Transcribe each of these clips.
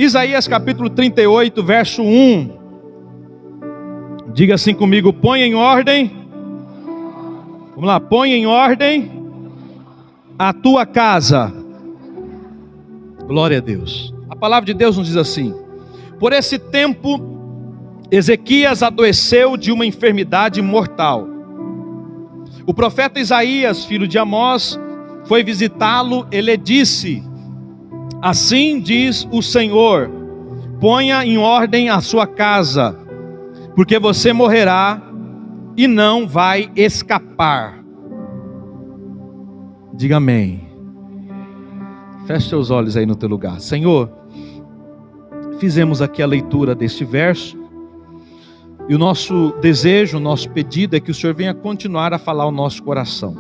Isaías capítulo 38, verso 1. Diga assim comigo: põe em ordem. Vamos lá, põe em ordem a tua casa. Glória a Deus. A palavra de Deus nos diz assim: por esse tempo Ezequias adoeceu de uma enfermidade mortal. O profeta Isaías, filho de Amós, foi visitá-lo. Ele disse: assim diz o Senhor, ponha em ordem a sua casa, porque você morrerá e não vai escapar. Diga amém. Feche seus olhos aí no teu lugar. Senhor, fizemos aqui a leitura deste verso, e o nosso desejo, o nosso pedido é que o Senhor venha continuar a falar ao nosso coração.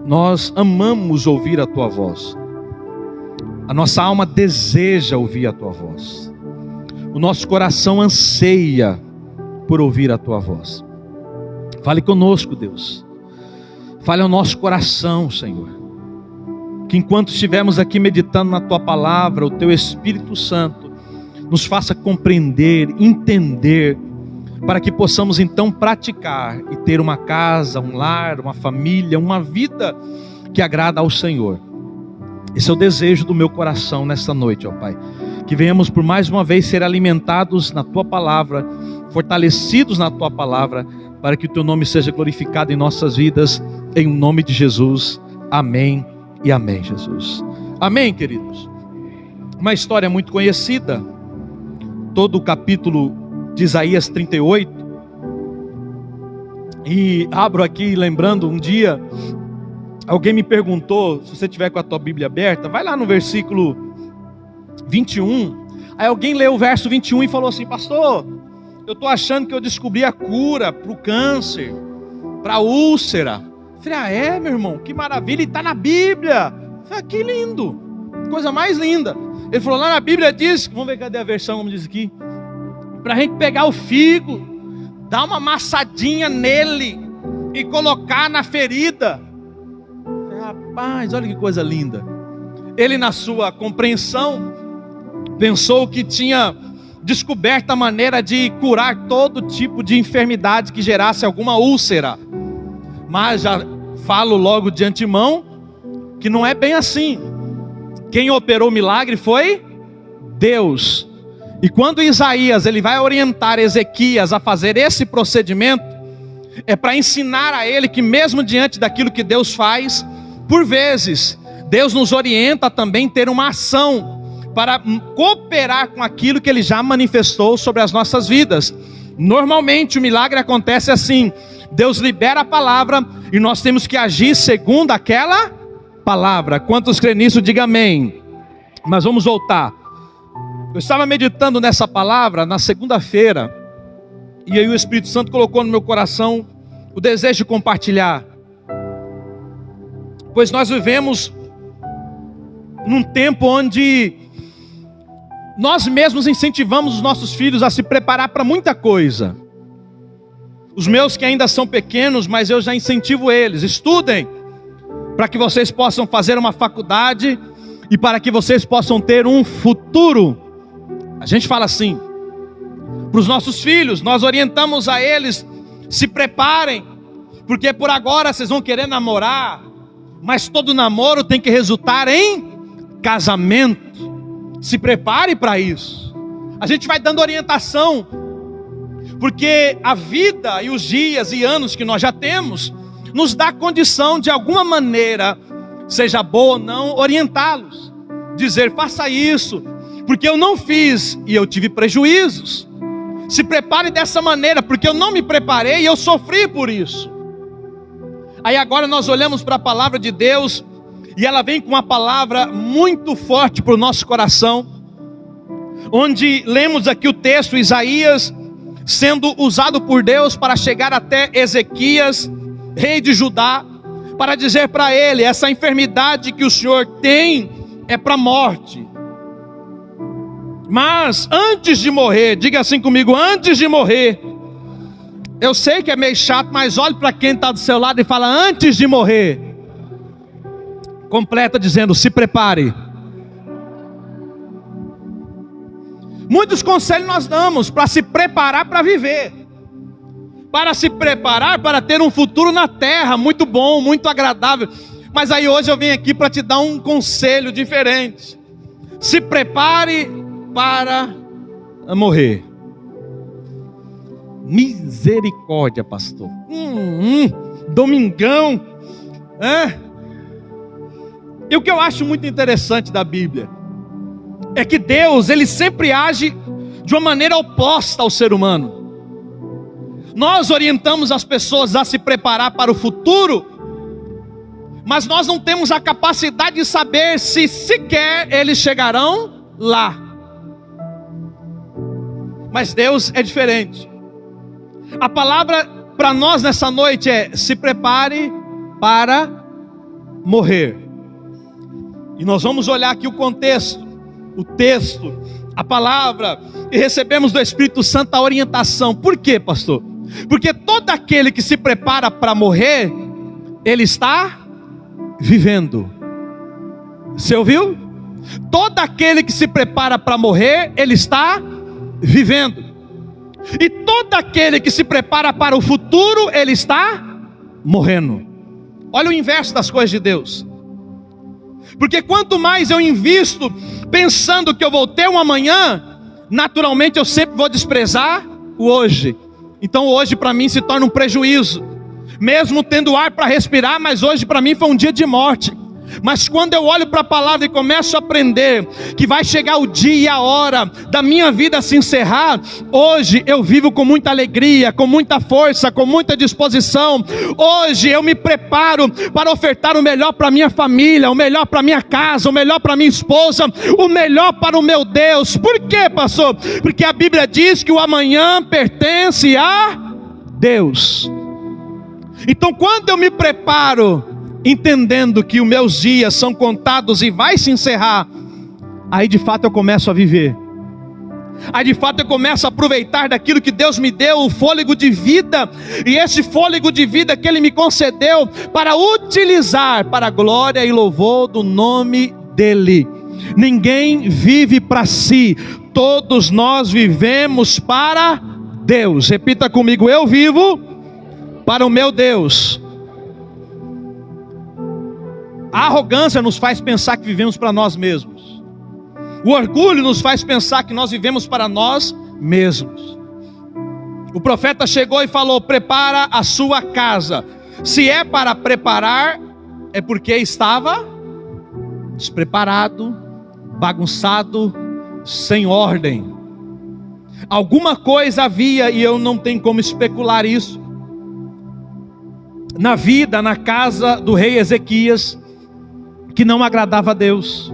Nós amamos ouvir a tua voz. A nossa alma deseja ouvir a tua voz. O nosso coração anseia por ouvir a tua voz. Fale conosco, Deus. Fale ao nosso coração, Senhor. Que enquanto estivermos aqui meditando na tua palavra, o teu Espírito Santo nos faça compreender, entender, para que possamos então praticar e ter uma casa, um lar, uma família, uma vida que agrada ao Senhor. Esse é o desejo do meu coração nesta noite, ó Pai. Que venhamos por mais uma vez ser alimentados na tua palavra, fortalecidos na tua palavra, para que o teu nome seja glorificado em nossas vidas, em nome de Jesus. Amém e amém, Jesus. Amém, queridos. Uma história muito conhecida, todo o capítulo de Isaías 38. E abro aqui lembrando, um dia alguém me perguntou, se você tiver com a tua Bíblia aberta, vai lá no versículo 21. Aí alguém leu o verso 21 e falou assim: pastor, eu estou achando que eu descobri a cura para o câncer, para a úlcera. Eu falei: é, meu irmão, que maravilha, e está na Bíblia. Eu falei: que lindo, coisa mais linda. Ele falou: lá na Bíblia diz, vamos ver cadê a versão, como diz aqui, para a gente pegar o figo, dar uma amassadinha nele e colocar na ferida. Rapaz, olha que coisa linda. Ele, na sua compreensão, pensou que tinha descoberto a maneira de curar todo tipo de enfermidade que gerasse alguma úlcera. Mas já falo logo de antemão que não é bem assim. Quem operou o milagre foi Deus. E quando Isaías ele vai orientar Ezequias a fazer esse procedimento, é para ensinar a ele que mesmo diante daquilo que Deus faz, por vezes Deus nos orienta também a ter uma ação para cooperar com aquilo que Ele já manifestou sobre as nossas vidas. Normalmente o milagre acontece assim: Deus libera a palavra e nós temos que agir segundo aquela palavra. Quantos creem nisso, diga amém. Mas vamos voltar. Eu estava meditando nessa palavra na segunda-feira, e aí o Espírito Santo colocou no meu coração o desejo de compartilhar. Pois nós vivemos num tempo onde nós mesmos incentivamos os nossos filhos a se preparar para muita coisa. Os meus que ainda são pequenos, mas eu já incentivo eles: estudem, para que vocês possam fazer uma faculdade e para que vocês possam ter um futuro. A gente fala assim para os nossos filhos, nós orientamos a eles: se preparem, porque por agora vocês vão querer namorar, mas todo namoro tem que resultar em casamento. Se prepare para isso. A gente vai dando orientação, porque a vida e os dias e anos que nós já temos nos dá condição de alguma maneira, seja boa ou não, orientá-los, dizer: faça isso, porque eu não fiz e eu tive prejuízos. Se prepare dessa maneira, porque eu não me preparei e eu sofri por isso. Aí agora nós olhamos para a palavra de Deus, e ela vem com uma palavra muito forte para o nosso coração, onde lemos aqui o texto, Isaías sendo usado por Deus para chegar até Ezequias, rei de Judá, para dizer para ele: essa enfermidade que o Senhor tem é para a morte. Mas antes de morrer, diga assim comigo: antes de morrer. Eu sei que é meio chato, mas olhe para quem está do seu lado e fala: antes de morrer. Completa dizendo: se prepare. Muitos conselhos nós damos para se preparar para viver, para se preparar para ter um futuro na terra, muito bom, muito agradável. Mas aí hoje eu venho aqui para te dar um conselho diferente. Se prepare para morrer. Misericórdia, pastor. Domingão. E o que eu acho muito interessante da Bíblia é que Deus, Ele sempre age de uma maneira oposta ao ser humano. Nós orientamos as pessoas a se preparar para o futuro, mas nós não temos a capacidade de saber se sequer eles chegarão lá. Mas Deus é diferente. A palavra para nós nessa noite é: se prepare para morrer. E nós vamos olhar aqui o contexto, o texto, a palavra, e recebemos do Espírito Santo a orientação. Por quê, pastor? Porque todo aquele que se prepara para morrer, ele está vivendo. Você ouviu? Todo aquele que se prepara para morrer, ele está vivendo. E todo aquele que se prepara para o futuro, ele está morrendo. Olha o inverso das coisas de Deus. Porque quanto mais eu invisto pensando que eu vou ter um amanhã, naturalmente eu sempre vou desprezar o hoje. Então hoje para mim se torna um prejuízo, mesmo tendo ar para respirar, mas hoje para mim foi um dia de morte. Mas quando eu olho para a palavra e começo a aprender que vai chegar o dia e a hora da minha vida se encerrar, hoje eu vivo com muita alegria, com muita força, com muita disposição. Hoje eu me preparo para ofertar o melhor para minha família, o melhor para minha casa, o melhor para minha esposa, o melhor para o meu Deus. Por quê, pastor? Porque a Bíblia diz que o amanhã pertence a Deus. Então quando eu me preparo entendendo que os meus dias são contados e vai se encerrar, aí de fato eu começo a viver. Aí de fato eu começo a aproveitar daquilo que Deus me deu, o fôlego de vida, e esse fôlego de vida que Ele me concedeu para utilizar para a glória e louvor do nome dEle. Ninguém vive para si, todos nós vivemos para Deus. Repita comigo: eu vivo para o meu Deus. A arrogância nos faz pensar que vivemos para nós mesmos. O orgulho nos faz pensar que nós vivemos para nós mesmos. O profeta chegou e falou: prepara a sua casa. Se é para preparar, é porque estava despreparado, bagunçado, sem ordem. Alguma coisa havia, e eu não tenho como especular isso, na vida, na casa do rei Ezequias, que não agradava a Deus.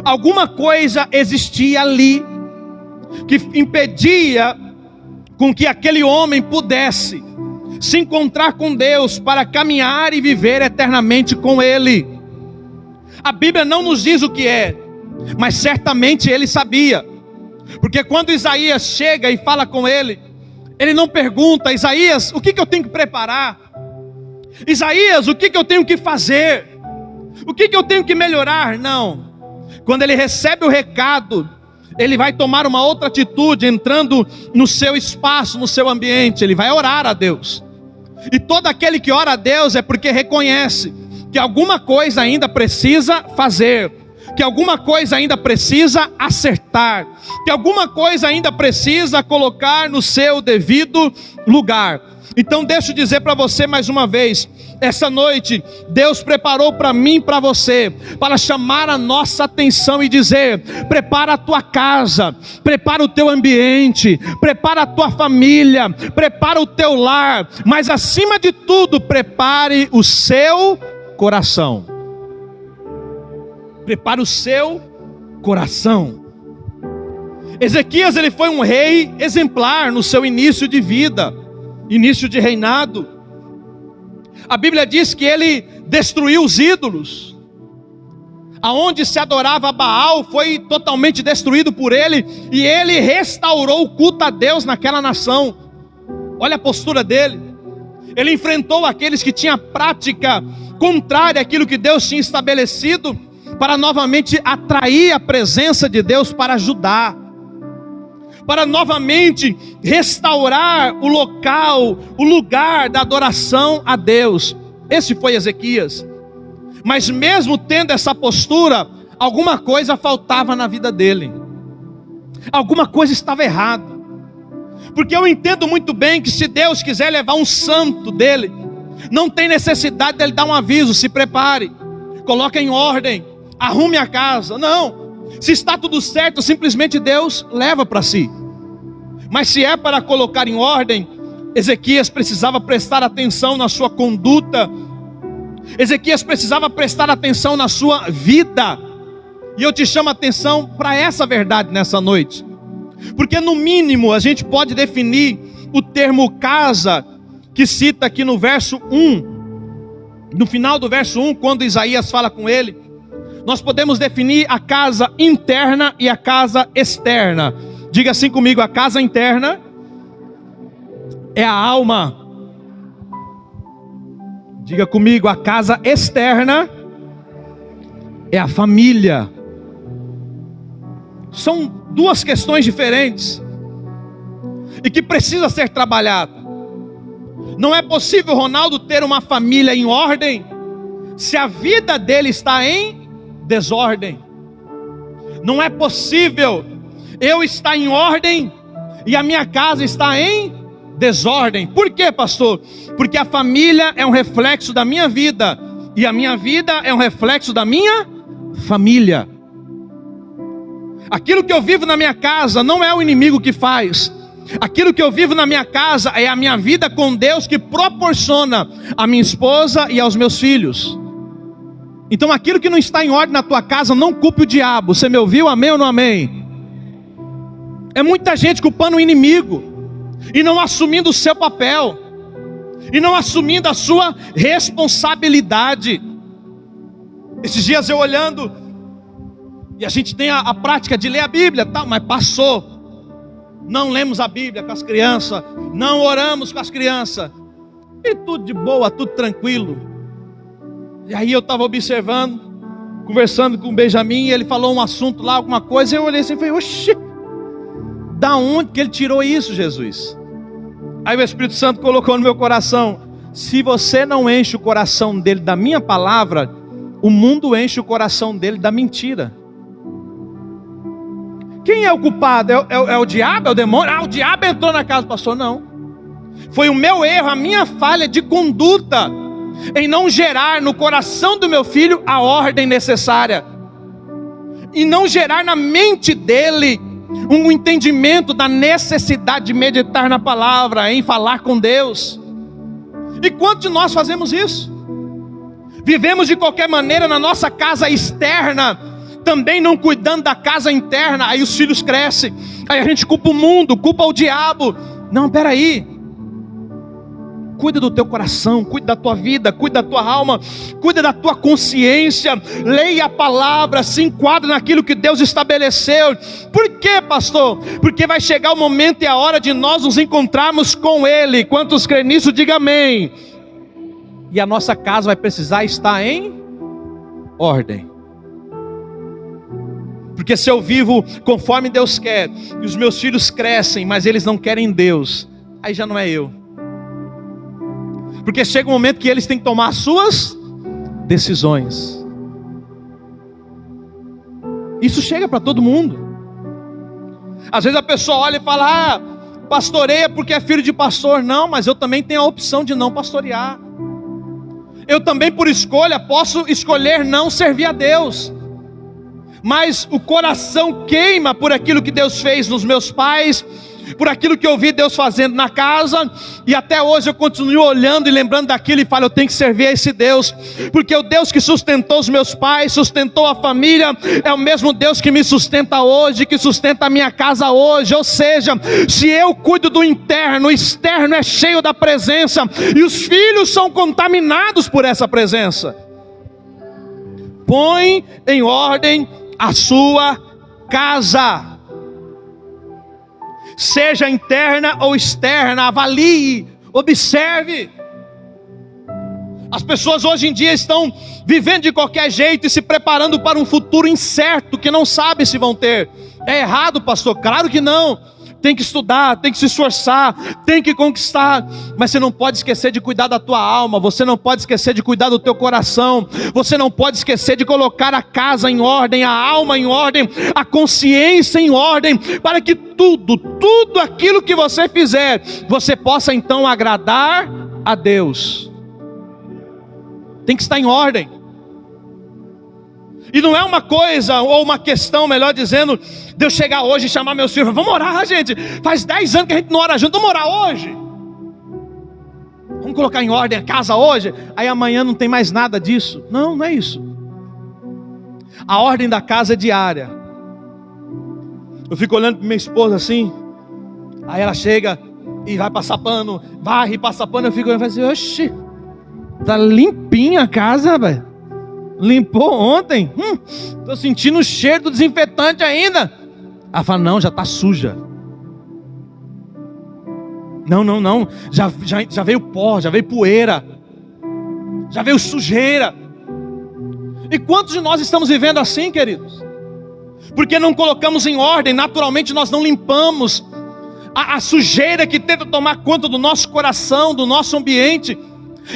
Alguma coisa existia ali que impedia com que aquele homem pudesse se encontrar com Deus para caminhar e viver eternamente com Ele. A Bíblia não nos diz o que é, mas certamente ele sabia, porque quando Isaías chega e fala com ele, ele não pergunta: Isaías, o que eu tenho que preparar? Isaías, o que eu tenho que fazer? O que eu tenho que melhorar? Não. Quando ele recebe o recado, ele vai tomar uma outra atitude, entrando no seu espaço, no seu ambiente. Ele vai orar a Deus. E todo aquele que ora a Deus é porque reconhece que alguma coisa ainda precisa fazer, que alguma coisa ainda precisa acertar, que alguma coisa ainda precisa colocar no seu devido lugar. Então deixa eu dizer para você mais uma vez, essa noite Deus preparou para mim e para você, para chamar a nossa atenção e dizer: prepara a tua casa, prepara o teu ambiente, prepara a tua família, prepara o teu lar, mas acima de tudo, prepare o seu coração. Prepare o seu coração. Ezequias, ele foi um rei exemplar no seu início de vida, início de reinado. A Bíblia diz que ele destruiu os ídolos. Aonde se adorava Baal foi totalmente destruído por ele, e ele restaurou o culto a Deus naquela nação. Olha a postura dele. Ele enfrentou aqueles que tinham prática contrária àquilo que Deus tinha estabelecido, para novamente atrair a presença de Deus para ajudar. para novamente restaurar o local, o lugar da adoração a Deus. Esse foi Ezequias. Mas mesmo tendo essa postura, alguma coisa faltava na vida dele. Alguma coisa estava errada. Porque eu entendo muito bem que se Deus quiser levar um santo dele, não tem necessidade dele dar um aviso: se prepare, coloque em ordem, arrume a casa. Não. Se está tudo certo, simplesmente Deus leva para si. Mas se é para colocar em ordem, Ezequias precisava prestar atenção na sua conduta. Ezequias precisava prestar atenção na sua vida. E eu te chamo a atenção para essa verdade nessa noite. Porque no mínimo a gente pode definir o termo casa, que cita aqui no verso 1. No final do verso 1, quando Isaías fala com ele, nós podemos definir a casa interna e a casa externa. Diga assim comigo: a casa interna é a alma. Diga comigo: a casa externa é a família. São duas questões diferentes e que precisa ser trabalhada. Não é possível Ronaldo ter uma família em ordem se a vida dele está em desordem. Não é possível eu estar em ordem e a minha casa está em desordem. Por quê, pastor? Porque a família é um reflexo da minha vida e a minha vida é um reflexo da minha família. Aquilo que eu vivo na minha casa não é o inimigo que faz. Aquilo que eu vivo na minha casa é a minha vida com Deus que proporciona a minha esposa e aos meus filhos. Então aquilo que não está em ordem na tua casa, não culpe o diabo. Você me ouviu? Amém ou não amém? É muita gente culpando o inimigo e não assumindo o seu papel, e não assumindo a sua responsabilidade. Esses dias eu olhando, e a gente tem a prática de ler a Bíblia, tal, mas passou. Não lemos a Bíblia com as crianças, não oramos com as crianças, e tudo de boa, tudo tranquilo. E aí eu estava observando, conversando com o Benjamin, e ele falou um assunto lá, alguma coisa, e eu olhei assim e falei: oxi, da onde que ele tirou isso, Jesus? Aí o Espírito Santo colocou no meu coração: se você não enche o coração dele da minha palavra, o mundo enche o coração dele da mentira. Quem é o culpado? É o diabo? É o demônio? Ah, o diabo entrou na casa do pastor. Não. Foi o meu erro, a minha falha de conduta em não gerar no coração do meu filho a ordem necessária, e não gerar na mente dele um entendimento da necessidade de meditar na palavra, em falar com Deus. E quantos de nós fazemos isso? Vivemos de qualquer maneira na nossa casa externa, também não cuidando da casa interna. Aí os filhos crescem, aí a gente culpa o mundo, culpa o diabo. Não, peraí. Cuida do teu coração, cuida da tua vida, cuida da tua alma, cuida da tua consciência. Leia a palavra, se enquadra naquilo que Deus estabeleceu. Por quê, pastor? Porque vai chegar o momento e a hora de nós nos encontrarmos com Ele. Quantos creem nisso, diga amém. E a nossa casa vai precisar estar em ordem. Porque se eu vivo conforme Deus quer, e os meus filhos crescem, mas eles não querem Deus, aí já não é eu. Porque chega um momento que eles têm que tomar as suas decisões. Isso chega para todo mundo. Às vezes a pessoa olha e fala: ah, pastoreia porque é filho de pastor. Não, mas eu também tenho a opção de não pastorear. Eu também, por escolha, posso escolher não servir a Deus. Mas o coração queima por aquilo que Deus fez nos meus pais, por aquilo que eu vi Deus fazendo na casa, e até hoje eu continuo olhando e lembrando daquilo e falo: eu tenho que servir a esse Deus, porque o Deus que sustentou os meus pais, sustentou a família, é o mesmo Deus que me sustenta hoje, que sustenta a minha casa hoje. Ou seja, se eu cuido do interno, o externo é cheio da presença, e os filhos são contaminados por essa presença. Põe em ordem a sua casa, seja interna ou externa. Avalie, observe. As pessoas hoje em dia estão vivendo de qualquer jeito e se preparando para um futuro incerto que não sabe se vão ter. É errado, pastor? Claro que não. tem que estudar, tem que se esforçar, tem que conquistar, mas você não pode esquecer de cuidar da tua alma, você não pode esquecer de cuidar do teu coração, você não pode esquecer de colocar a casa em ordem, a alma em ordem, a consciência em ordem, para que tudo aquilo que você fizer, você possa então agradar a Deus. Tem que estar em ordem. E não é uma coisa, ou uma questão, melhor dizendo, de eu chegar hoje e chamar meus filhos, vamos orar, gente, faz 10 anos que a gente não ora junto, vamos orar hoje, vamos colocar em ordem a casa hoje, aí amanhã não tem mais nada disso. Não é isso. A ordem da casa é diária. Eu fico olhando para minha esposa assim, aí ela chega e vai passar pano, varre e passa pano, eu fico olhando e falo assim, oxi, tá limpinha a casa, velho. Limpou ontem? Tô sentindo o cheiro do desinfetante ainda. Ela fala, não, já está suja. Não, já veio pó, já veio poeira, já veio sujeira. E quantos de nós estamos vivendo assim, queridos? Porque não colocamos em ordem, naturalmente nós não limpamos a sujeira que tenta tomar conta do nosso coração, do nosso ambiente.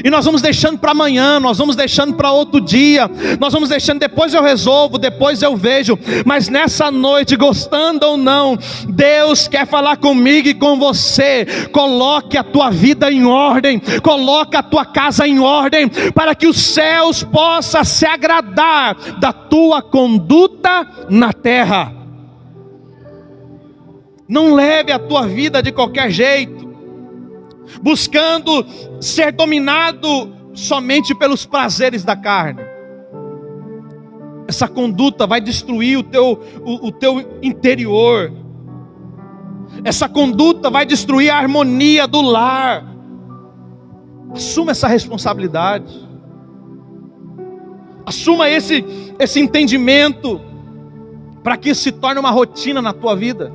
E nós vamos deixando para amanhã, nós vamos deixando para outro dia, nós vamos deixando, depois eu resolvo, depois eu vejo. Mas nessa noite, gostando ou não, Deus quer falar comigo e com você. Coloque a tua vida em ordem, coloque a tua casa em ordem, para que os céus possam se agradar da tua conduta na terra. Não leve a tua vida de qualquer jeito, buscando ser dominado somente pelos prazeres da carne. Essa conduta vai destruir o teu interior. Essa conduta vai destruir a harmonia do lar. Assuma essa responsabilidade. Assuma esse entendimento, para que isso se torne uma rotina na tua vida.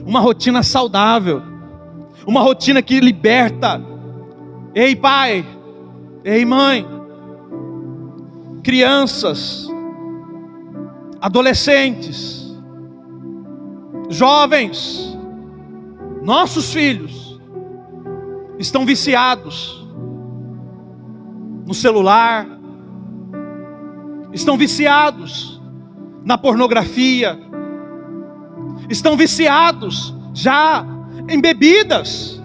Uma rotina saudável. Uma rotina que liberta. Ei pai, ei mãe, crianças, adolescentes, jovens, nossos filhos estão viciados no celular, estão viciados na pornografia, estão viciados já em bebidas.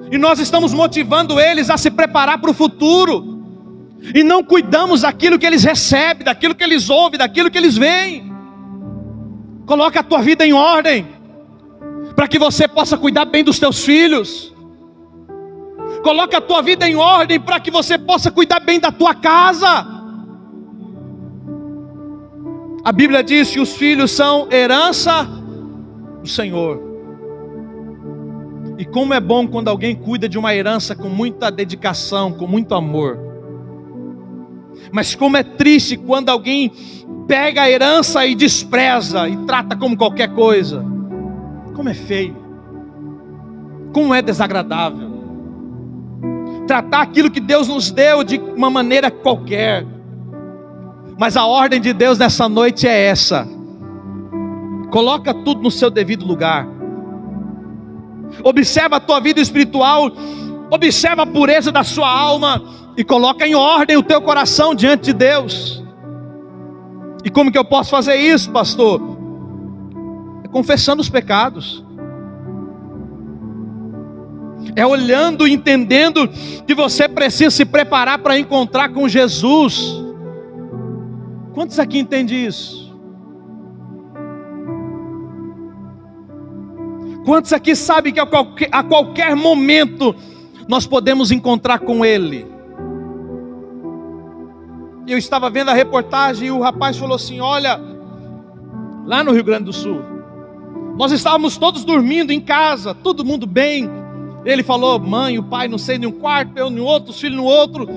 E nós estamos motivando eles a se preparar para o futuro, e não cuidamos daquilo que eles recebem, daquilo que eles ouvem, daquilo que eles veem. Coloca a tua vida em ordem, para que você possa cuidar bem dos teus filhos. Coloca a tua vida em ordem, para que você possa cuidar bem da tua casa. A Bíblia diz que os filhos são herança do Senhor. E como é bom quando alguém cuida de uma herança com muita dedicação, com muito amor. Mas como é triste quando alguém pega a herança e despreza, e trata como qualquer coisa. Como é feio. Como é desagradável. Tratar aquilo que Deus nos deu de uma maneira qualquer. Mas a ordem de Deus nessa noite é essa. Coloca tudo no seu devido lugar. Observa a tua vida espiritual, observa a pureza da sua alma, e coloca em ordem o teu coração diante de Deus. E como que eu posso fazer isso, pastor? É confessando os pecados, é olhando e entendendo que você precisa se preparar para encontrar com Jesus. Quantos aqui entendem isso? Quantos aqui sabem que a qualquer momento nós podemos encontrar com Ele? Eu estava vendo a reportagem e o rapaz falou assim, olha, lá no Rio Grande do Sul, nós estávamos todos dormindo em casa, todo mundo bem. Ele falou, mãe, o pai, não sei, em um quarto, eu em outro, os filhos no outro.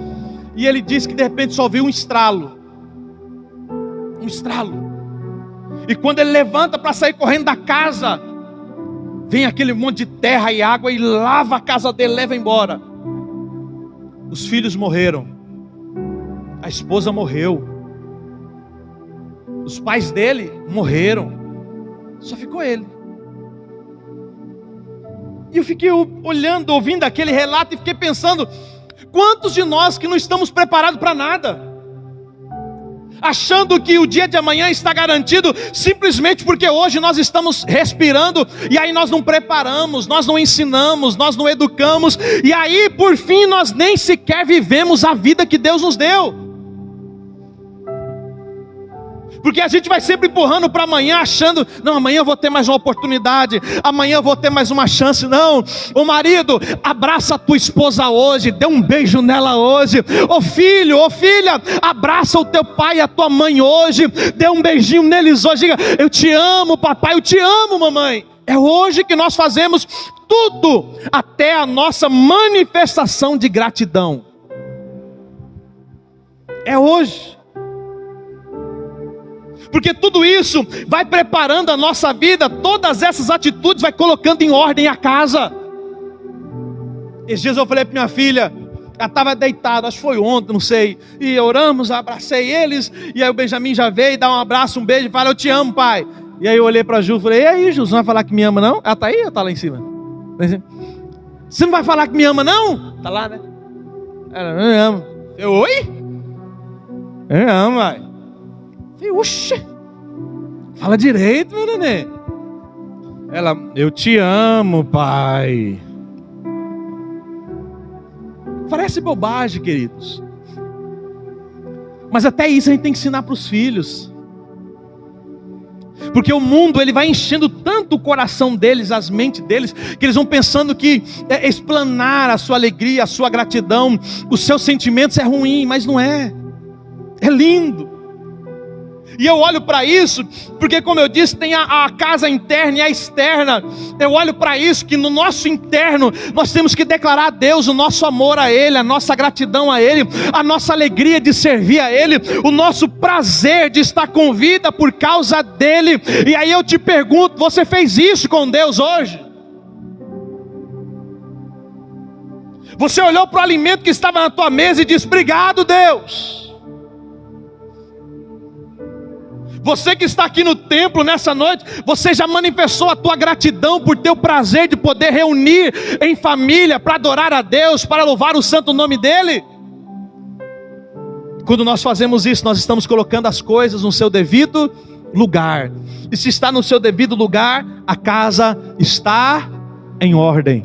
E ele disse que de repente só viu um estralo. Um estralo. E quando ele levanta para sair correndo da casa, vem aquele monte de terra e água e lava a casa dele, leva embora. Os filhos morreram. A esposa morreu. Os pais dele morreram, só ficou ele. E eu fiquei olhando, ouvindo aquele relato e fiquei pensando, quantos de nós que não estamos preparados para nada, achando que o dia de amanhã está garantido, simplesmente porque hoje nós estamos respirando, e aí nós não preparamos, nós não ensinamos, nós não educamos, e aí por fim nós nem sequer vivemos a vida que Deus nos deu. Porque a gente vai sempre empurrando para amanhã, achando, não, amanhã eu vou ter mais uma oportunidade, amanhã eu vou ter mais uma chance. Não, o marido, abraça a tua esposa hoje, dê um beijo nela hoje. Ô filho, ô filha, abraça o teu pai e a tua mãe hoje, dê um beijinho neles hoje, diga, eu te amo papai, eu te amo mamãe. É hoje que nós fazemos tudo, até a nossa manifestação de gratidão. É hoje. Porque tudo isso vai preparando a nossa vida, todas essas atitudes vai colocando em ordem a casa. Esses dias eu falei para minha filha, ela estava deitada, acho que foi ontem, não sei, e oramos, abracei eles, e aí o Benjamin já veio, dá um abraço, um beijo, e fala, eu te amo pai. E aí eu olhei para a Ju e falei, e aí Ju, você não vai falar que me ama não? Ela está aí ou está lá em cima? Você não vai falar que me ama não? Está lá, né? Ela, eu me amo. Eu, oi? Eu me amo, pai. Oxe, fala direito, meu neném. Ela, eu te amo, pai. Parece bobagem, queridos, mas até isso a gente tem que ensinar para os filhos. Porque o mundo ele vai enchendo tanto o coração deles, as mentes deles, que eles vão pensando que explanar a sua alegria, a sua gratidão, os seus sentimentos é ruim, mas não é. É lindo. E eu olho para isso, porque como eu disse, tem a casa interna e a externa. Eu olho para isso, que no nosso interno, nós temos que declarar a Deus o nosso amor a Ele, a nossa gratidão a Ele, a nossa alegria de servir a Ele, o nosso prazer de estar com vida por causa dEle. E aí eu te pergunto, você fez isso com Deus hoje? Você olhou para o alimento que estava na tua mesa e disse, obrigado Deus. Você que está aqui no templo nessa noite, você já manifestou a tua gratidão por ter o prazer de poder reunir em família para adorar a Deus, para louvar o santo nome dEle? Quando nós fazemos isso, nós estamos colocando as coisas no seu devido lugar. E se está no seu devido lugar, a casa está em ordem.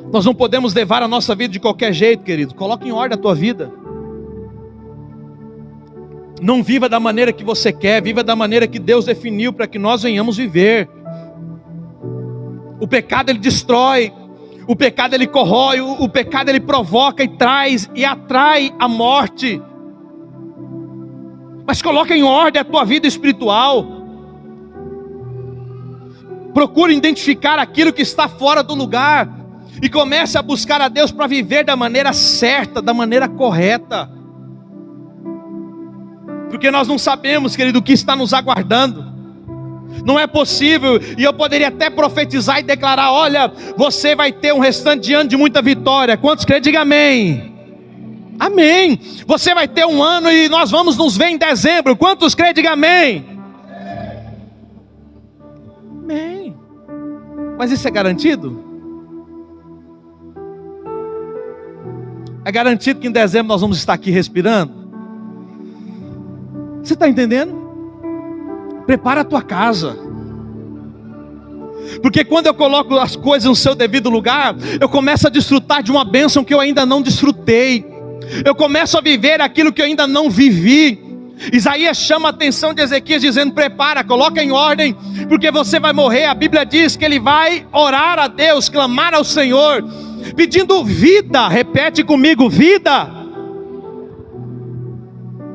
Nós não podemos levar a nossa vida de qualquer jeito, querido. Coloque em ordem a tua vida. Não viva da maneira que você quer, viva da maneira que Deus definiu para que nós venhamos viver. O pecado ele destrói, o pecado ele corrói, o pecado ele provoca e traz e atrai a morte. Mas coloca em ordem a tua vida espiritual. Procure identificar aquilo que está fora do lugar e comece a buscar a Deus para viver da maneira certa, da maneira correta. Porque nós não sabemos, querido, o que está nos aguardando. Não é possível, e eu poderia até profetizar e declarar, olha, você vai ter um restante de ano de muita vitória. Quantos creem? Diga amém. Amém. Você vai ter um ano e nós vamos nos ver em dezembro. Quantos creem? Diga amém. Amém. Mas isso é garantido? É garantido que em dezembro nós vamos estar aqui respirando? Você está entendendo? Prepara a tua casa. Porque quando eu coloco as coisas no seu devido lugar, eu começo a desfrutar de uma bênção que eu ainda não desfrutei. Eu começo a viver aquilo que eu ainda não vivi. Isaías chama a atenção de Ezequias dizendo, prepara, coloca em ordem, porque você vai morrer. A Bíblia diz que ele vai orar a Deus, clamar ao Senhor, pedindo vida. Repete comigo, vida.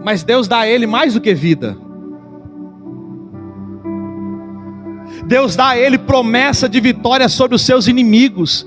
Mas Deus dá a ele mais do que vida. Deus dá a ele promessa de vitória sobre os seus inimigos.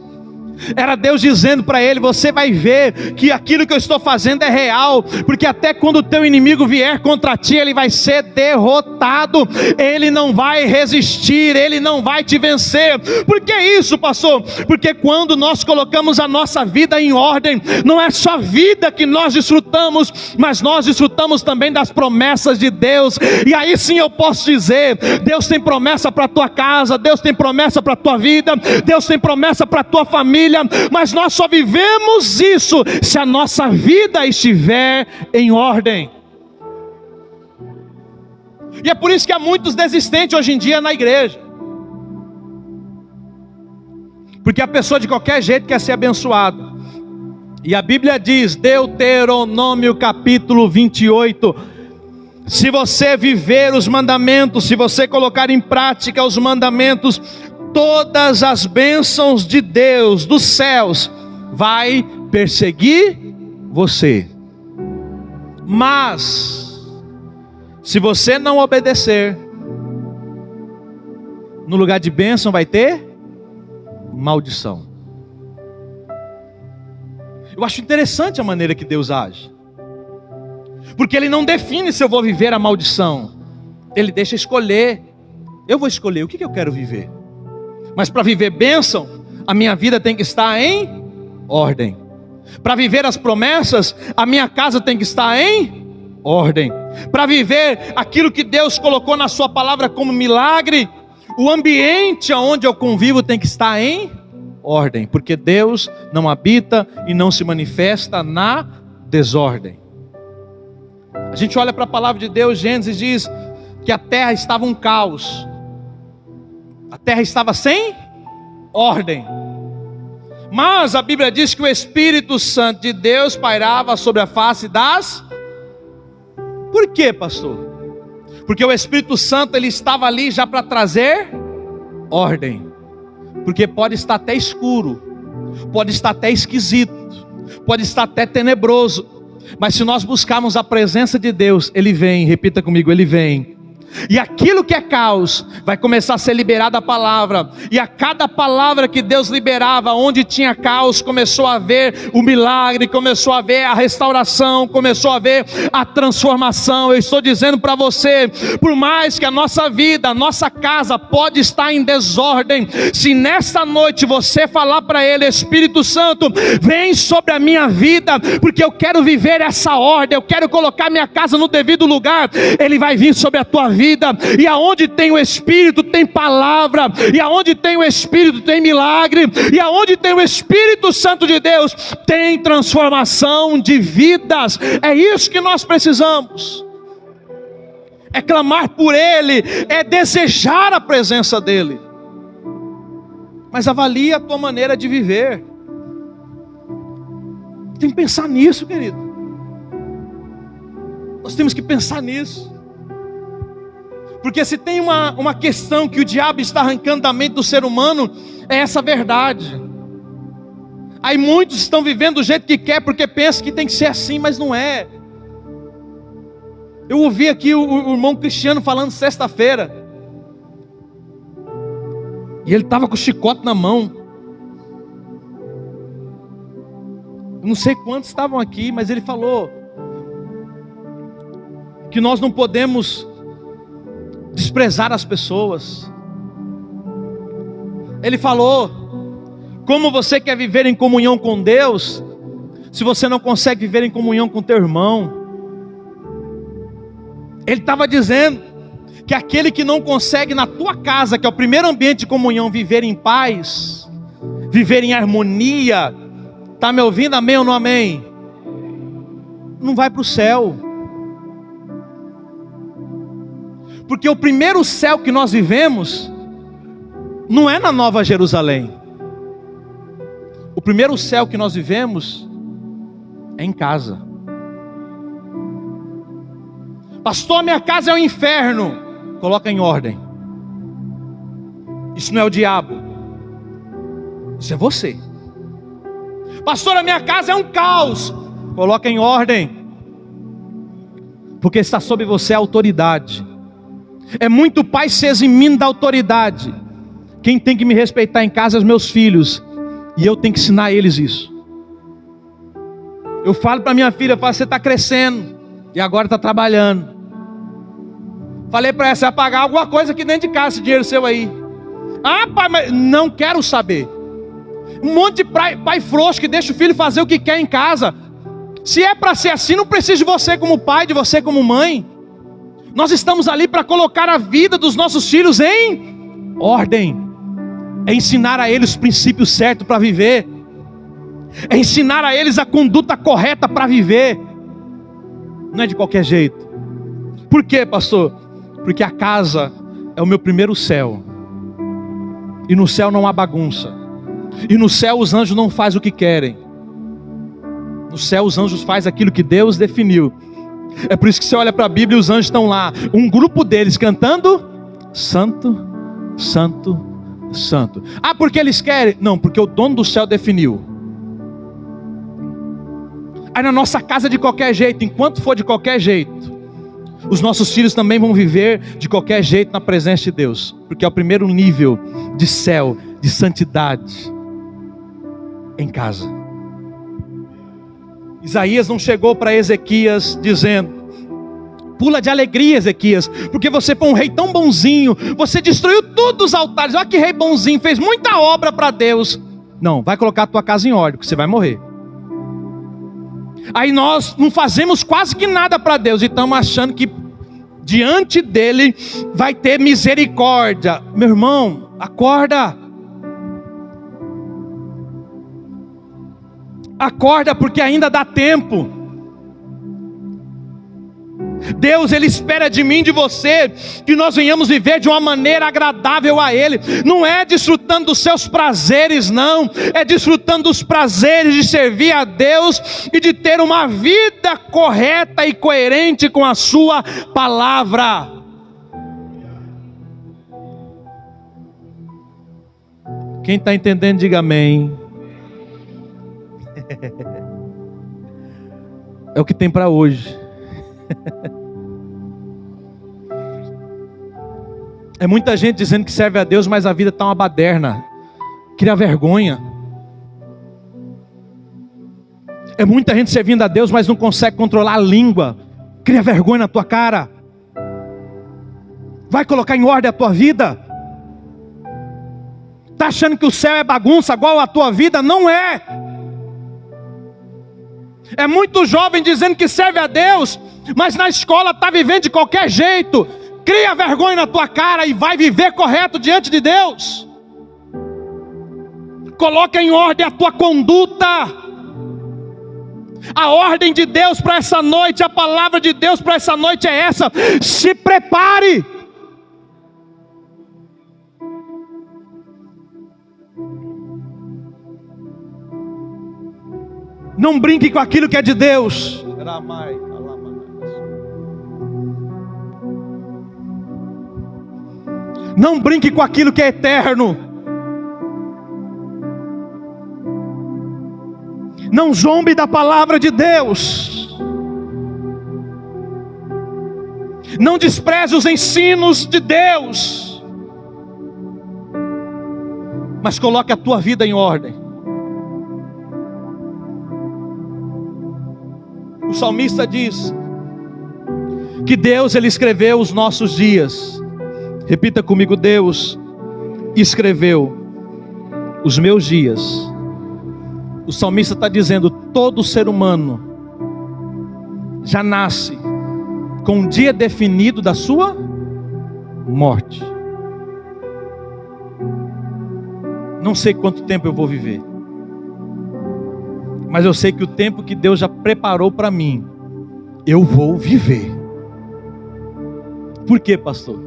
Era Deus dizendo para ele: você vai ver que aquilo que eu estou fazendo é real, porque até quando o teu inimigo vier contra ti, ele vai ser derrotado, ele não vai resistir, ele não vai te vencer. Por que isso, pastor? Porque quando nós colocamos a nossa vida em ordem, não é só vida que nós desfrutamos, mas nós desfrutamos também das promessas de Deus. E aí sim eu posso dizer: Deus tem promessa para a tua casa, Deus tem promessa para a tua vida, Deus tem promessa para a tua família, mas nós só vivemos isso se a nossa vida estiver em ordem. E é por isso que há muitos desistentes hoje em dia na igreja, porque a pessoa de qualquer jeito quer ser abençoada. E a Bíblia diz, Deuteronômio capítulo 28, se você viver os mandamentos, se você colocar em prática os mandamentos, todas as bênçãos de Deus, dos céus, vai perseguir você. Mas, se você não obedecer, no lugar de bênção vai ter maldição. Eu acho interessante a maneira que Deus age, porque Ele não define se eu vou viver a maldição, Ele deixa escolher. Eu vou escolher o que eu quero viver. Mas para viver bênção, a minha vida tem que estar em ordem. Para viver as promessas, a minha casa tem que estar em ordem. Para viver aquilo que Deus colocou na sua palavra como milagre, o ambiente onde eu convivo tem que estar em ordem, porque Deus não habita e não se manifesta na desordem. A gente olha para a palavra de Deus, Gênesis diz que a terra estava um caos, a terra estava sem ordem, mas a Bíblia diz que o Espírito Santo de Deus pairava sobre a face das... Por quê, pastor? Porque o Espírito Santo, ele estava ali já para trazer ordem. Porque pode estar até escuro, pode estar até esquisito, pode estar até tenebroso, mas se nós buscarmos a presença de Deus, Ele vem. Repita comigo: Ele vem. E aquilo que é caos vai começar a ser liberada a palavra, e a cada palavra que Deus liberava, onde tinha caos, começou a haver o milagre, começou a haver a restauração, começou a haver a transformação. Eu estou dizendo para você, por mais que a nossa vida, a nossa casa pode estar em desordem, se nesta noite você falar para Ele: Espírito Santo, vem sobre a minha vida, porque eu quero viver essa ordem, eu quero colocar minha casa no devido lugar, Ele vai vir sobre a tua vida. E aonde tem o Espírito tem palavra, e aonde tem o Espírito tem milagre, e aonde tem o Espírito Santo de Deus tem transformação de vidas. É isso que nós precisamos, é clamar por Ele, é desejar a presença dEle. Mas avalie a tua maneira de viver, tem que pensar nisso, querido. Nós temos que pensar nisso. Porque se tem uma questão que o diabo está arrancando da mente do ser humano, é essa verdade. Aí muitos estão vivendo do jeito que quer, porque pensam que tem que ser assim, mas não é. Eu ouvi aqui o irmão Cristiano falando sexta-feira, e ele estava com o chicote na mão. Eu não sei quantos estavam aqui, mas ele falou que nós não podemos desprezar as pessoas. Ele falou: como você quer viver em comunhão com Deus, se você não consegue viver em comunhão com teu irmão? Ele estava dizendo que aquele que não consegue na tua casa, que é o primeiro ambiente de comunhão, viver em paz, viver em harmonia, está me ouvindo? Amém ou não amém? Não vai para o céu. Porque o primeiro céu que nós vivemos não é na Nova Jerusalém. O primeiro céu que nós vivemos é em casa. Pastor, minha casa é um inferno. Coloca em ordem. Isso não é o diabo, isso é você. Pastor, a minha casa é um caos. Coloca em ordem, porque está sob você a autoridade. É muito pai se eximindo da autoridade. Quem tem que me respeitar em casa é os meus filhos. E eu tenho que ensinar a eles isso. Eu falo para minha filha, você está crescendo e agora está trabalhando. Falei para ela, você vai pagar alguma coisa aqui dentro de casa, esse dinheiro seu aí. Ah, pai, mas não quero saber. Um monte de pai frouxo que deixa o filho fazer o que quer em casa. Se é para ser assim, não precisa de você como pai, de você como mãe. Nós estamos ali para colocar a vida dos nossos filhos em ordem. É ensinar a eles os princípios certos para viver. É ensinar a eles a conduta correta para viver. Não é de qualquer jeito. Por quê, pastor? Porque a casa é o meu primeiro céu. E no céu não há bagunça. E no céu os anjos não fazem o que querem. No céu os anjos fazem aquilo que Deus definiu. É por isso que você olha para a Bíblia e os anjos estão lá. Um grupo deles cantando: Santo, Santo, Santo. Ah, porque eles querem? Não, porque o dono do céu definiu. Aí na nossa casa de qualquer jeito, enquanto for de qualquer jeito, os nossos filhos também vão viver de qualquer jeito na presença de Deus. Porque é o primeiro nível de céu, de santidade em casa. Isaías não chegou para Ezequias dizendo: pula de alegria, Ezequias, porque você foi um rei tão bonzinho, você destruiu todos os altares, olha que rei bonzinho, fez muita obra para Deus. Não, vai colocar a tua casa em ordem, porque você vai morrer. Aí nós não fazemos quase que nada para Deus e estamos achando que diante dele vai ter misericórdia. Meu irmão, acorda. Acorda, porque ainda dá tempo. Deus, Ele espera de mim, de você, que nós venhamos viver de uma maneira agradável a Ele. Não é desfrutando dos seus prazeres, não. É desfrutando dos prazeres de servir a Deus e de ter uma vida correta e coerente com a sua palavra. Quem está entendendo, diga amém. É o que tem para hoje. É muita gente dizendo que serve a Deus, mas a vida está uma baderna. Cria vergonha. É muita gente servindo a Deus, mas não consegue controlar a língua. Cria vergonha na tua cara. Vai colocar em ordem a tua vida. Está achando que o céu é bagunça igual a tua vida? Não é. É muito jovem dizendo que serve a Deus, mas na escola está vivendo de qualquer jeito. Cria vergonha na tua cara e vai viver correto diante de Deus. Coloca em ordem a tua conduta. A ordem de Deus para essa noite, a palavra de Deus para essa noite é essa: se prepare. Não brinque com aquilo que é de Deus. Não brinque com aquilo que é eterno. Não zombe da palavra de Deus. Não despreze os ensinos de Deus. Mas coloque a tua vida em ordem. O salmista diz que Deus, Ele escreveu os nossos dias. Repita comigo: Deus escreveu os meus dias. O salmista está dizendo: todo ser humano já nasce com um dia definido da sua morte. Não sei quanto tempo eu vou viver, mas eu sei que o tempo que Deus já preparou para mim, eu vou viver. Por quê, pastor?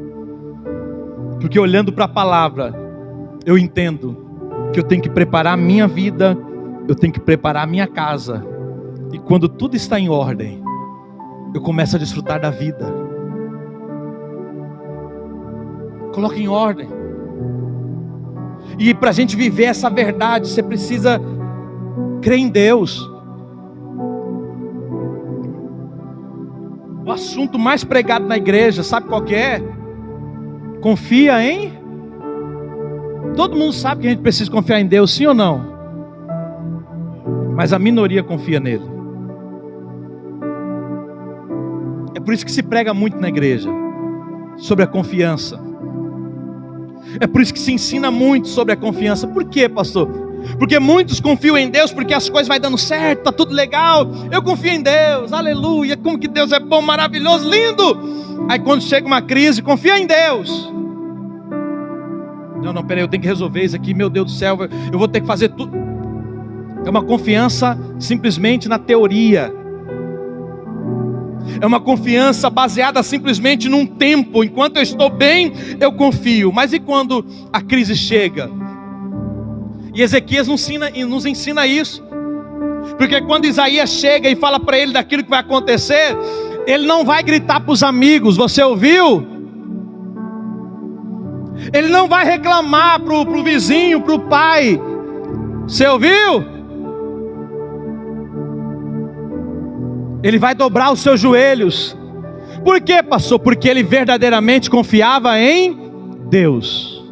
Porque olhando para a palavra, eu entendo que eu tenho que preparar a minha vida, eu tenho que preparar a minha casa. E quando tudo está em ordem, eu começo a desfrutar da vida. Coloque em ordem. E para a gente viver essa verdade, você precisa crer em Deus. O assunto mais pregado na igreja, sabe qual que é? Confia em... Todo mundo sabe que a gente precisa confiar em Deus, sim ou não? mas a minoria confia nele. É por isso que se prega muito na igreja sobre a confiança. É por isso que se ensina muito sobre a confiança. Por quê, pastor? Porque muitos confiam em Deus porque as coisas vão dando certo, está tudo legal. Eu confio em Deus, aleluia, como que Deus é bom, maravilhoso, lindo. Aí quando chega uma crise, confia em Deus. Não, peraí, eu tenho que resolver isso aqui, meu Deus do céu, eu vou ter que fazer tudo. É uma confiança simplesmente na teoria. É uma confiança baseada simplesmente num tempo. Enquanto eu estou bem, eu confio. Mas e quando a crise chega? E Ezequias nos ensina isso. Porque quando Isaías chega e fala para ele daquilo que vai acontecer, ele não vai gritar para os amigos, você ouviu? Ele não vai reclamar para o vizinho, para o pai, você ouviu? Ele vai dobrar os seus joelhos. Por quê, pastor? Porque ele verdadeiramente confiava em Deus.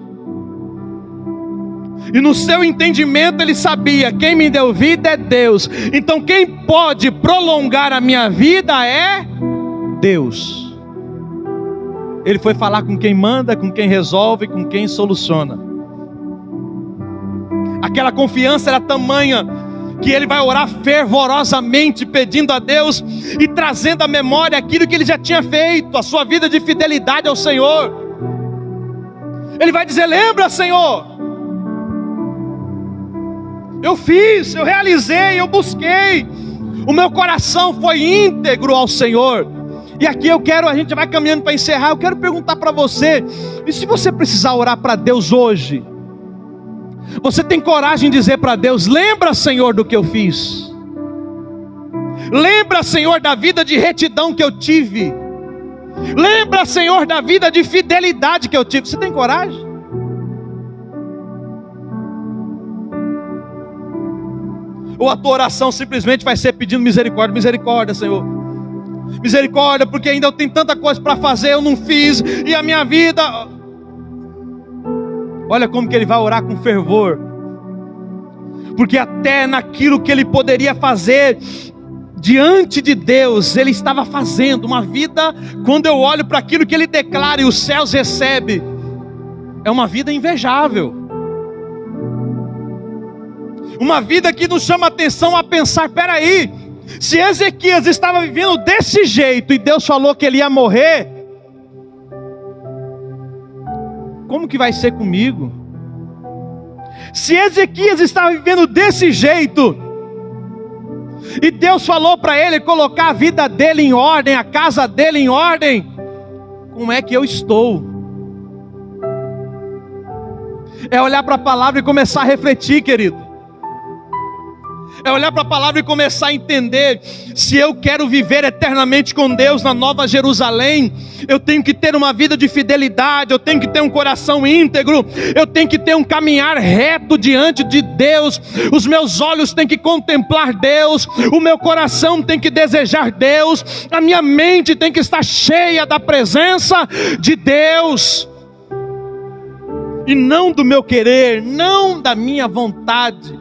E no seu entendimento ele sabia, quem me deu vida é Deus. Então quem pode prolongar a minha vida é Deus. Ele foi falar com quem manda, com quem resolve, com quem soluciona. Aquela confiança era tamanha que ele vai orar fervorosamente, pedindo a Deus e trazendo à memória aquilo que ele já tinha feito, a sua vida de fidelidade ao Senhor. Ele vai dizer: lembra, Senhor, eu fiz, eu realizei, eu busquei, o meu coração foi íntegro ao Senhor. E aqui a gente vai caminhando para encerrar. Eu quero perguntar para você, e se você precisar orar para Deus hoje, você tem coragem de dizer para Deus: lembra, Senhor, do que eu fiz, lembra, Senhor, da vida de retidão que eu tive, lembra, Senhor, da vida de fidelidade que eu tive? Você tem coragem? Ou a tua oração simplesmente vai ser pedindo misericórdia? Misericórdia, Senhor, misericórdia, porque ainda eu tenho tanta coisa para fazer, eu não fiz, e a minha vida... Olha como que ele vai orar com fervor, porque até naquilo que ele poderia fazer diante de Deus, ele estava fazendo uma vida. Quando eu olho para aquilo que ele declara e os céus recebem, é uma vida invejável, uma vida que nos chama a atenção a pensar: peraí, se Ezequias estava vivendo desse jeito e Deus falou que ele ia morrer, como que vai ser comigo? Se Ezequias estava vivendo desse jeito e Deus falou para ele colocar a vida dele em ordem, a casa dele em ordem, como é que eu estou? É olhar para a palavra e começar a refletir, querido. É olhar para a palavra e começar a entender: se eu quero viver eternamente com Deus na Nova Jerusalém, eu tenho que ter uma vida de fidelidade, eu tenho que ter um coração íntegro, eu tenho que ter um caminhar reto diante de Deus, os meus olhos têm que contemplar Deus, o meu coração tem que desejar Deus, a minha mente tem que estar cheia da presença de Deus, e não do meu querer, não da minha vontade,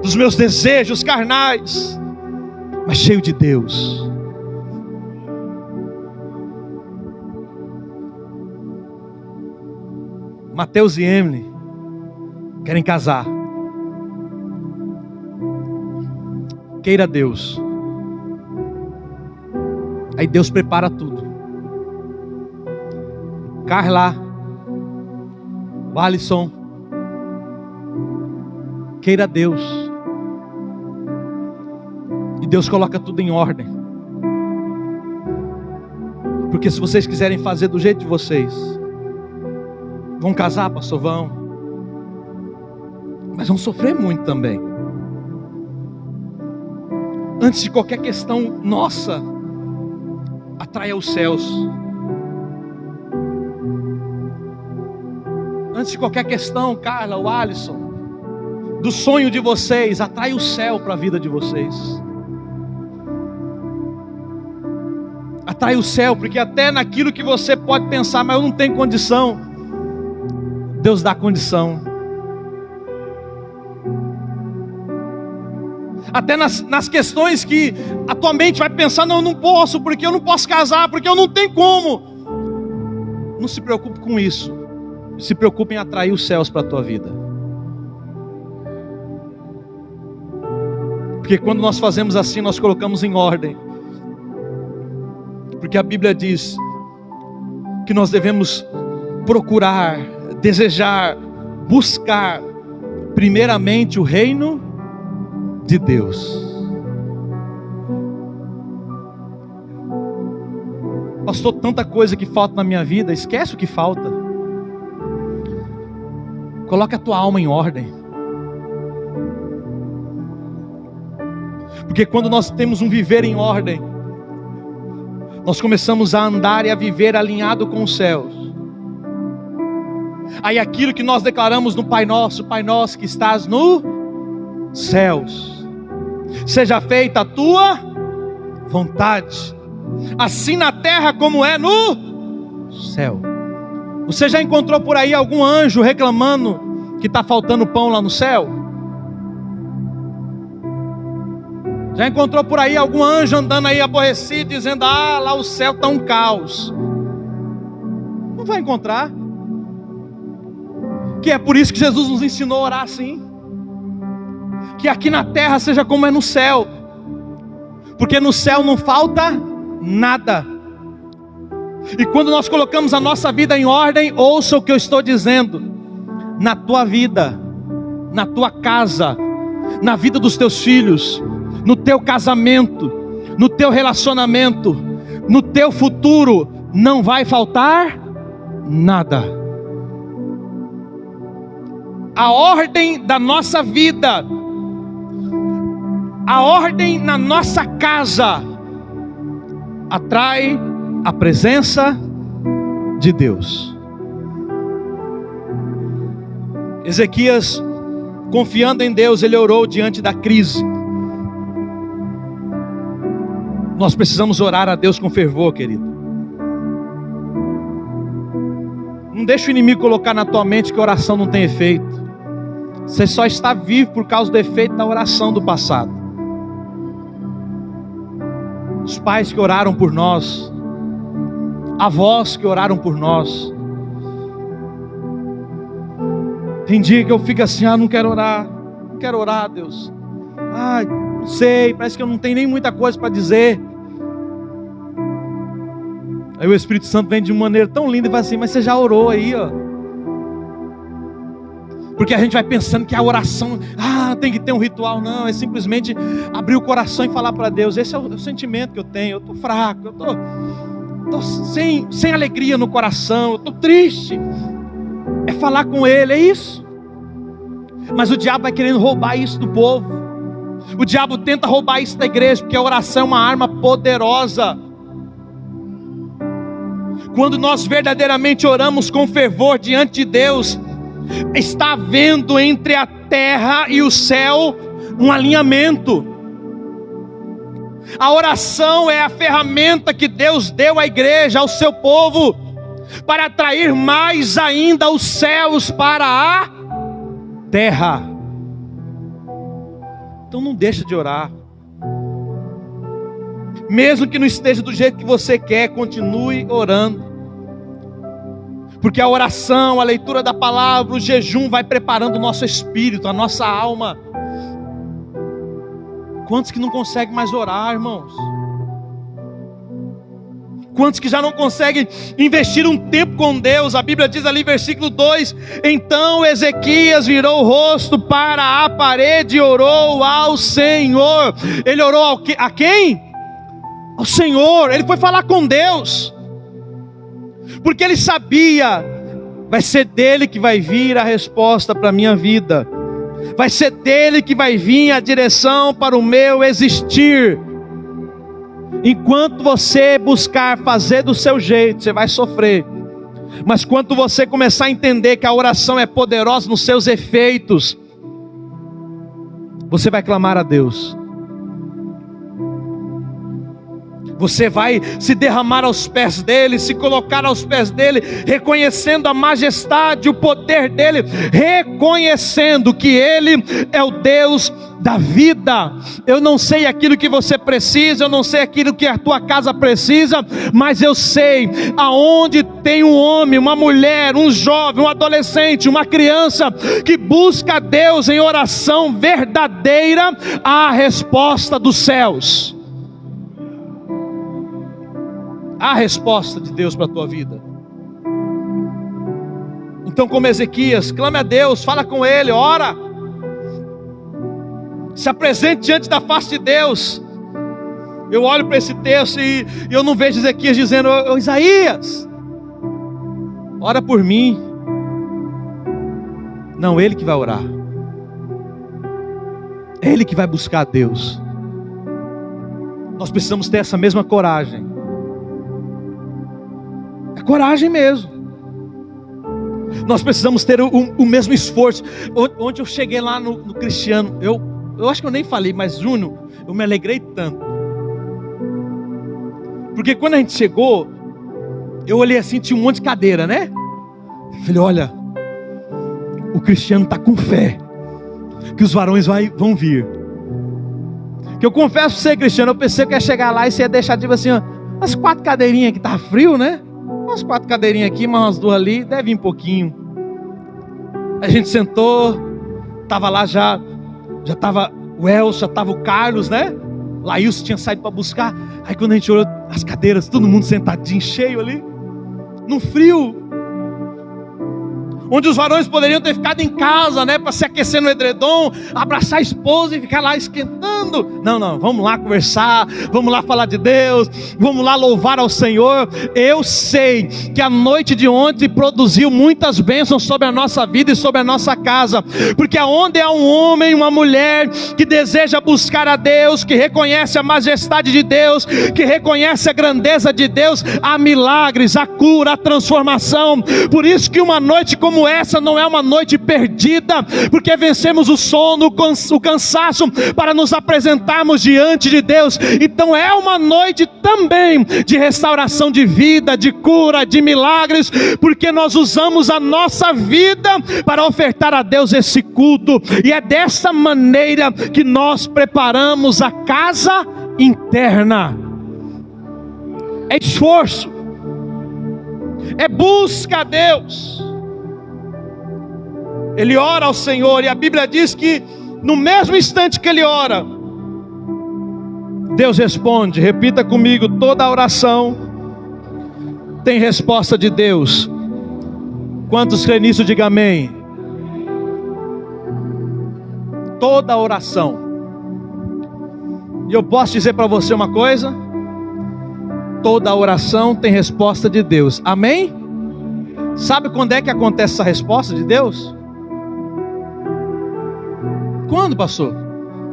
dos meus desejos carnais, mas cheio de Deus. Mateus e Emily querem casar. Queira Deus. Aí Deus prepara tudo. Carla, o Alisson, queira Deus. E Deus coloca tudo em ordem. Porque se vocês quiserem fazer do jeito de vocês, vão casar, pastor? Vão. Mas vão sofrer muito também. Antes de qualquer questão nossa, atraia os céus. Antes de qualquer questão, Carla, o Alisson, do sonho de vocês, atrai o céu para a vida de vocês. Atrai o céu, porque até naquilo que você pode pensar: mas eu não tenho condição, Deus dá condição. Até nas questões que a tua mente vai pensar, não, eu não posso, porque eu não posso casar, porque eu não tenho como. Não se preocupe com isso. Se preocupe em atrair os céus para a tua vida. Porque quando nós fazemos assim, nós colocamos em ordem. Porque a Bíblia diz que nós devemos procurar, desejar, buscar primeiramente o reino de Deus. Pastor, tanta coisa que falta na minha vida. Esquece o que falta. Coloca a tua alma em ordem. Porque quando nós temos um viver em ordem, nós começamos a andar e a viver alinhado com os céus. Aí aquilo que nós declaramos no Pai Nosso que estás nos céus, seja feita a tua vontade, assim na terra como é no céu. Você já encontrou por aí algum anjo reclamando que está faltando pão lá no céu? Já encontrou por aí algum anjo andando aí aborrecido, dizendo, lá o céu está um caos? Não vai encontrar. Que é por isso que Jesus nos ensinou a orar assim. Que aqui na terra seja como é no céu. Porque no céu não falta nada. E quando nós colocamos a nossa vida em ordem, ouça o que eu estou dizendo. Na tua vida, na tua casa, na vida dos teus filhos, no teu casamento, no teu relacionamento, no teu futuro, não vai faltar nada. A ordem da nossa vida, a ordem na nossa casa, atrai a presença de Deus. Ezequias, confiando em Deus, ele orou diante da crise. Nós precisamos orar a Deus com fervor, querido. Não deixa o inimigo colocar na tua mente que a oração não tem efeito. Você só está vivo por causa do efeito da oração do passado. Os pais que oraram por nós, avós que oraram por nós. Tem dia que eu fico assim, não quero orar, Deus. Não sei, parece que eu não tenho nem muita coisa para dizer. Aí o Espírito Santo vem de uma maneira tão linda e fala assim, mas você já orou aí, ó. Porque a gente vai pensando que a oração, tem que ter um ritual. Não, é simplesmente abrir o coração e falar para Deus. Esse é o sentimento que eu tenho. Eu estou fraco, eu estou sem alegria no coração, eu estou triste. É falar com Ele, é isso. Mas o diabo vai querendo roubar isso do povo. O diabo tenta roubar isso da igreja, porque a oração é uma arma poderosa. Quando nós verdadeiramente oramos com fervor diante de Deus, está havendo entre a terra e o céu um alinhamento. A oração é a ferramenta que Deus deu à igreja, ao seu povo, para atrair mais ainda os céus para a terra. Então não deixa de orar. Mesmo que não esteja do jeito que você quer, continue orando. Porque a oração, a leitura da palavra, o jejum vai preparando o nosso espírito, a nossa alma. Quantos que não conseguem mais orar, irmãos? Quantos que já não conseguem investir um tempo com Deus? A Bíblia diz ali, versículo 2: então Ezequias virou o rosto para a parede e orou ao Senhor. Ele orou a quem? Ao Senhor. Ele foi falar com Deus, porque ele sabia, vai ser dele que vai vir a resposta para a minha vida, vai ser dele que vai vir a direção para o meu existir. Enquanto você buscar fazer do seu jeito, você vai sofrer. Mas quando você começar a entender que a oração é poderosa nos seus efeitos, você vai clamar a Deus. Você vai se derramar aos pés dele, se colocar aos pés dele, reconhecendo a majestade, o poder dele, reconhecendo que ele é o Deus da vida. Eu não sei aquilo que você precisa, eu não sei aquilo que a tua casa precisa, mas eu sei aonde tem um homem, uma mulher, um jovem, um adolescente, uma criança que busca a Deus em oração verdadeira, há a resposta dos céus. Há a resposta de Deus para a tua vida. Então, como Ezequias, clame a Deus, fala com Ele, ora, se apresente diante da face de Deus. Eu olho para esse texto e eu não vejo Ezequias dizendo: ô Isaías, ora por mim. Não, ele que vai orar, é ele que vai buscar a Deus. Nós precisamos ter essa mesma coragem. É coragem mesmo. Nós precisamos ter o mesmo esforço. Onde eu cheguei lá no Cristiano, eu acho que eu nem falei, mas Júnior, eu me alegrei tanto. Porque quando a gente chegou, eu olhei assim, tinha um monte de cadeira, né? Falei, olha, o Cristiano está com fé que os varões vão vir. Que eu confesso para você, Cristiano, eu pensei que ia chegar lá e você ia deixar tipo assim, ó, umas 4 cadeirinhas que tá frio, né? Umas 4 cadeirinhas aqui, mas umas 2 ali, deve ir um pouquinho. A gente sentou, tava lá já tava o Elcio, já tava o Carlos, né? Laílson tinha saído para buscar. Aí quando a gente olhou as cadeiras, todo mundo sentadinho, cheio ali, no frio, onde os varões poderiam ter ficado em casa, né, para se aquecer no edredom, abraçar a esposa e ficar lá esquentando. Não, vamos lá conversar, vamos lá falar de Deus, vamos lá louvar ao Senhor. Eu sei que a noite de ontem produziu muitas bênçãos sobre a nossa vida e sobre a nossa casa, porque aonde há um homem, uma mulher que deseja buscar a Deus, que reconhece a majestade de Deus, que reconhece a grandeza de Deus, há milagres, a cura, a transformação. Por isso que uma noite como essa não é uma noite perdida, porque vencemos o sono, o cansaço, para nos apresentarmos diante de Deus. Então é uma noite também de restauração de vida, de cura, de milagres, porque nós usamos a nossa vida para ofertar a Deus esse culto, e é dessa maneira que nós preparamos a casa interna. É esforço, é busca a Deus. Ele ora ao Senhor, e a Bíblia diz que no mesmo instante que ele ora, Deus responde. Repita comigo: toda oração tem resposta de Deus. Quantos creem nisso, diga amém. Toda oração. E eu posso dizer para você uma coisa: toda oração tem resposta de Deus. Amém? Sabe quando é que acontece essa resposta de Deus? Quando, pastor?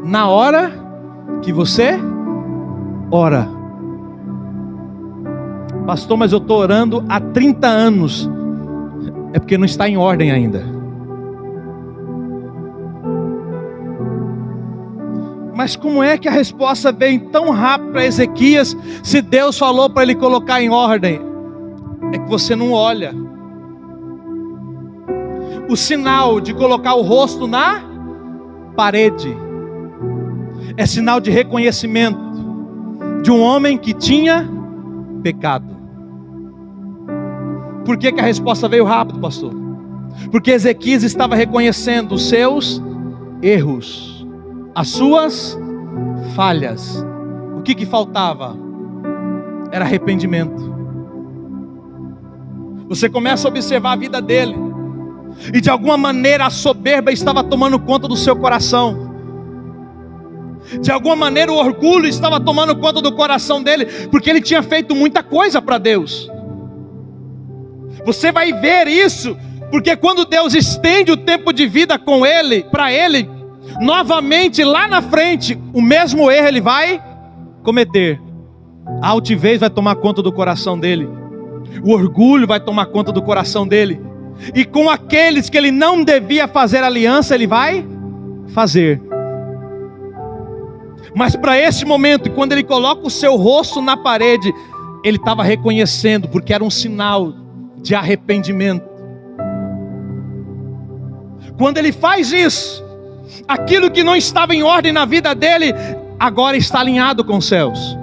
Na hora que você ora. Pastor, mas eu estou orando há 30 anos. É porque não está em ordem ainda. Mas como é que a resposta vem tão rápido para Ezequias, se Deus falou para ele colocar em ordem? É que você não olha. O sinal de colocar o rosto na parede é sinal de reconhecimento de um homem que tinha pecado. Por que a resposta veio rápido, pastor? Porque Ezequias estava reconhecendo os seus erros, as suas falhas. O que faltava? Era arrependimento. Você começa a observar a vida dele, e de alguma maneira a soberba estava tomando conta do seu coração. De alguma maneira o orgulho estava tomando conta do coração dele, porque ele tinha feito muita coisa para Deus. Você vai ver isso, porque quando Deus estende o tempo de vida com ele, para ele, novamente lá na frente, o mesmo erro ele vai cometer. A altivez vai tomar conta do coração dele, o orgulho vai tomar conta do coração dele, e com aqueles que ele não devia fazer aliança, ele vai fazer. Mas para esse momento, quando ele coloca o seu rosto na parede, ele estava reconhecendo, porque era um sinal de arrependimento. Quando ele faz isso, aquilo que não estava em ordem na vida dele, agora está alinhado com os céus.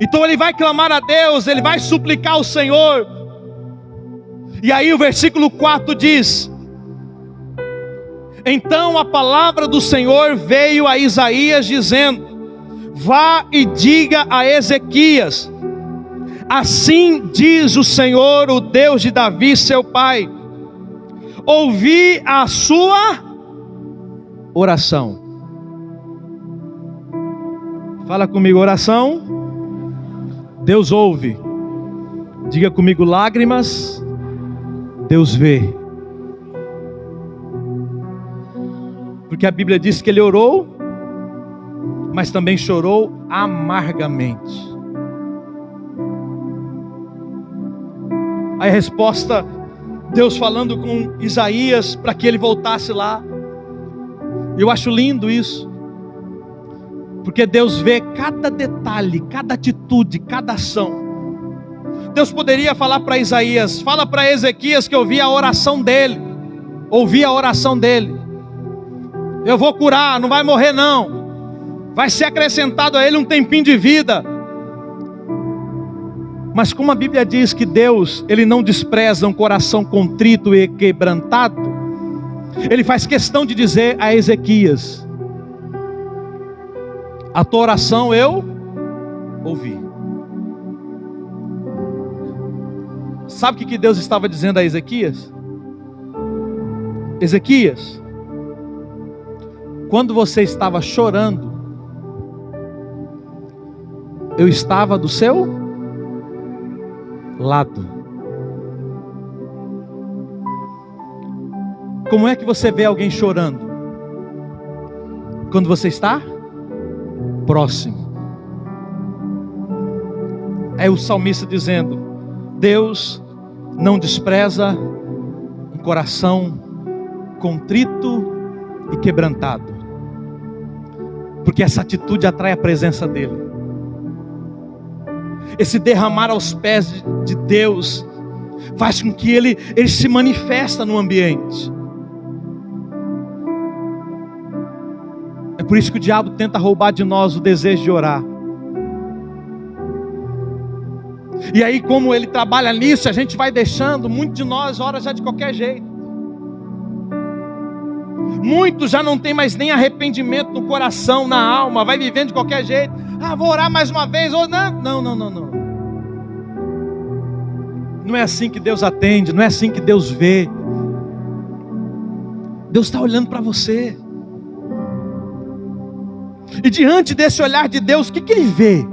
Então ele vai clamar a Deus, ele vai suplicar ao Senhor. E aí o versículo 4 diz: então a palavra do Senhor veio a Isaías dizendo: vá e diga a Ezequias, assim diz o Senhor, o Deus de Davi seu pai, ouvi a sua oração. Fala comigo, oração, Deus ouve. Diga comigo, lágrimas, Deus vê. Porque a Bíblia diz que ele orou, mas também chorou amargamente. Aí a resposta, Deus falando com Isaías para que ele voltasse lá. Eu acho lindo isso, porque Deus vê cada detalhe, cada atitude, cada ação. Deus poderia falar para Isaías: fala para Ezequias que eu ouvi a oração dele, eu vou curar, não vai morrer não, vai ser acrescentado a ele um tempinho de vida. Mas como a Bíblia diz que Deus, ele não despreza um coração contrito e quebrantado, ele faz questão de dizer a Ezequias: a tua oração eu ouvi. Sabe o que Deus estava dizendo a Ezequias? Ezequias, quando você estava chorando, eu estava do seu lado. Como é que você vê alguém chorando? Quando você está próximo. É o salmista dizendo: Deus não despreza um coração contrito e quebrantado, porque essa atitude atrai a presença dele. Esse derramar aos pés de Deus faz com que ele se manifesta no ambiente. É por isso que o diabo tenta roubar de nós o desejo de orar. E aí, como ele trabalha nisso, a gente vai deixando. Muitos de nós ora já de qualquer jeito. Muitos já não tem mais nem arrependimento no coração, na alma. Vai vivendo de qualquer jeito. Ah, vou orar mais uma vez. Ou não. Não é assim que Deus atende. Não é assim que Deus vê. Deus está olhando para você. E diante desse olhar de Deus, o que Ele vê?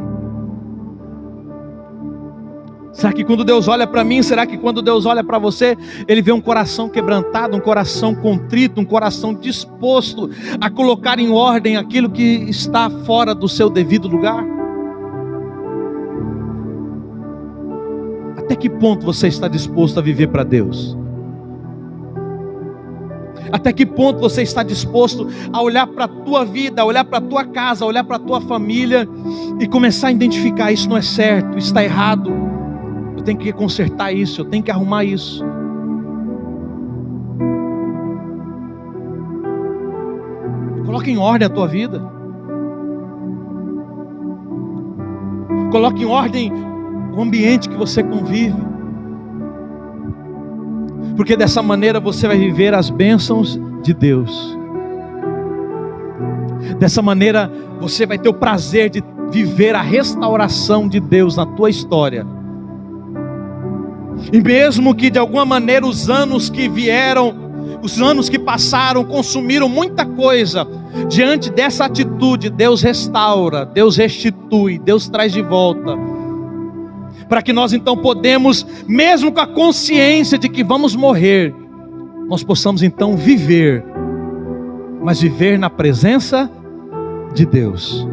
Será que quando Deus olha para mim, será que quando Deus olha para você, Ele vê um coração quebrantado, um coração contrito, um coração disposto a colocar em ordem aquilo que está fora do seu devido lugar? Até que ponto você está disposto a viver para Deus? Até que ponto você está disposto a olhar para a tua vida, a olhar para a tua casa, a olhar para a tua família e começar a identificar: isso não é certo, isso está errado, eu tenho que consertar isso, eu tenho que arrumar isso. Coloque em ordem a tua vida. Coloque em ordem o ambiente que você convive. Porque dessa maneira você vai viver as bênçãos de Deus. Dessa maneira você vai ter o prazer de viver a restauração de Deus na tua história. E mesmo que de alguma maneira os anos que vieram, os anos que passaram, consumiram muita coisa, diante dessa atitude, Deus restaura, Deus restitui, Deus traz de volta. Para que nós então podemos, mesmo com a consciência de que vamos morrer, nós possamos então viver, mas viver na presença de Deus.